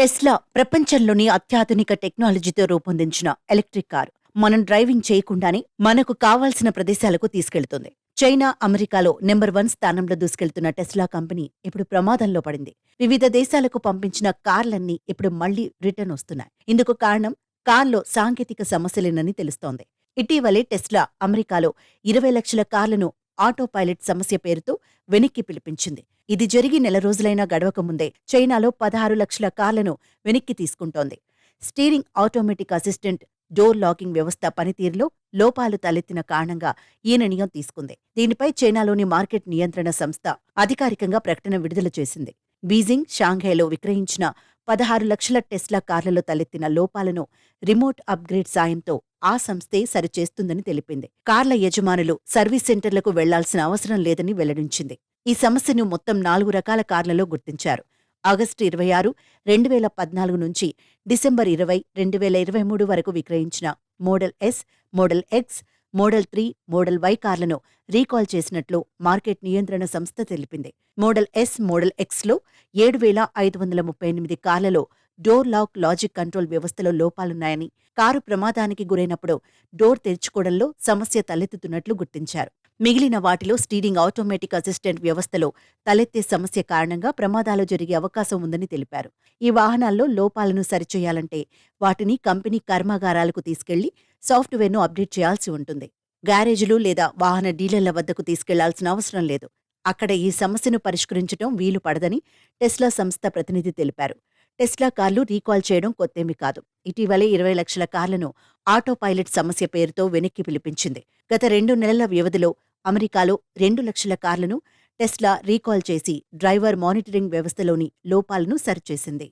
Tesla ప్రపంచంలోని అత్యాధునిక టెక్నాలజీతో రూపొందించిన ఎలక్ట్రిక్ కారు మనం డ్రైవింగ్ చేయకుండానే మనకు కావాల్సిన ప్రదేశాలకు తీసుకెళ్తుంది. చైనా, అమెరికాలో నెంబర్ 1 స్థానంలో దూసుకెళ్తున్న టెస్లా కంపెనీ ఇప్పుడు ప్రమాదంలో పడింది. వివిధ దేశాలకు పంపించిన కార్లన్నీ ఇప్పుడు మళ్లీ రిటర్న్ వస్తున్నాయి. ఇందుకు కారణం కార్లో సాంకేతిక సమస్యలేనని తెలుస్తోంది. ఇటీవలే టెస్లా అమెరికాలో 20 లక్షల కార్లను ఆటో పైలట్ సమస్య పేరుతో వెనక్కి పిలిపించింది. ఇది జరిగి నెల రోజులైనా గడవకముందే చైనాలో 16 లక్షల కార్లను వెనక్కి తీసుకుంటోంది. Steering automatic assistant door locking వ్యవస్థ పనితీరులో లోపాలు తలెత్తిన కారణంగా ఈ నిర్ణయం తీసుకుంది. దీనిపై చైనాలోని మార్కెట్ నియంత్రణ సంస్థ అధికారికంగా ప్రకటన విడుదల చేసింది. బీజింగ్, షాంఘైలో విక్రయించిన 16 లక్షల టెస్లా కార్లలో తలెత్తిన లోపాలను రిమోట్ అప్గ్రేడ్ సాయంతో ఆ సంస్థే సరిచేస్తుందని తెలిపింది. కార్ల యజమానులు సర్వీస్ సెంటర్లకు వెళ్లాల్సిన అవసరం లేదని వెల్లడించింది. ఈ సమస్యను మొత్తం 4 రకాల కార్లలో గుర్తించారు. ఆగస్టు 26, 2014 నుంచి డిసెంబర్ 20, 2023 వరకు విక్రయించిన model S, model X, model 3, model Y కార్లను రీకాల్ చేసినట్లు మార్కెట్ నియంత్రణ సంస్థ తెలిపింది. మోడల్ ఎస్, మోడల్ ఎక్స్లో 7,538 కార్లలో డోర్ లాక్ లాజిక్ కంట్రోల్ వ్యవస్థలో లోపాలున్నాయని, కారు ప్రమాదానికి గురైనప్పుడు డోర్ తెరుచుకోవడంలో సమస్య తలెత్తుతున్నట్లు గుర్తించారు. మిగిలిన వాటిలో స్టీరింగ్ ఆటోమేటిక్ అసిస్టెంట్ వ్యవస్థలో తలెత్తే సమస్య కారణంగా ప్రమాదాలు జరిగే అవకాశం ఉందని తెలిపారు. ఈ వాహనాల్లో లోపాలను సరిచేయాలంటే వాటిని కంపెనీ కర్మాగారాలకు తీసుకెళ్లి సాఫ్ట్వేర్ను అప్డేట్ చేయాల్సి ఉంటుంది. గ్యారేజీలు లేదా వాహన డీలర్ల వద్దకు తీసుకెళ్లాల్సిన అవసరం లేదు. అక్కడ ఈ సమస్యను పరిష్కరించడం వీలు పడదని టెస్లా సంస్థ ప్రతినిధి తెలిపారు. టెస్లా కార్లు రీకాల్ చేయడం కొత్తేమీ కాదు. ఇటీవలే 20 లక్షల కార్లను ఆటో పైలట్ సమస్య పేరుతో వెనక్కి పిలిపించింది. గత 2 నెలల వ్యవధిలో అమెరికాలో 2 లక్షల కార్లను టెస్లా రీకాల్ చేసి డ్రైవర్ మానిటరింగ్ వ్యవస్థలోని లోపాలను సరిచేసింది.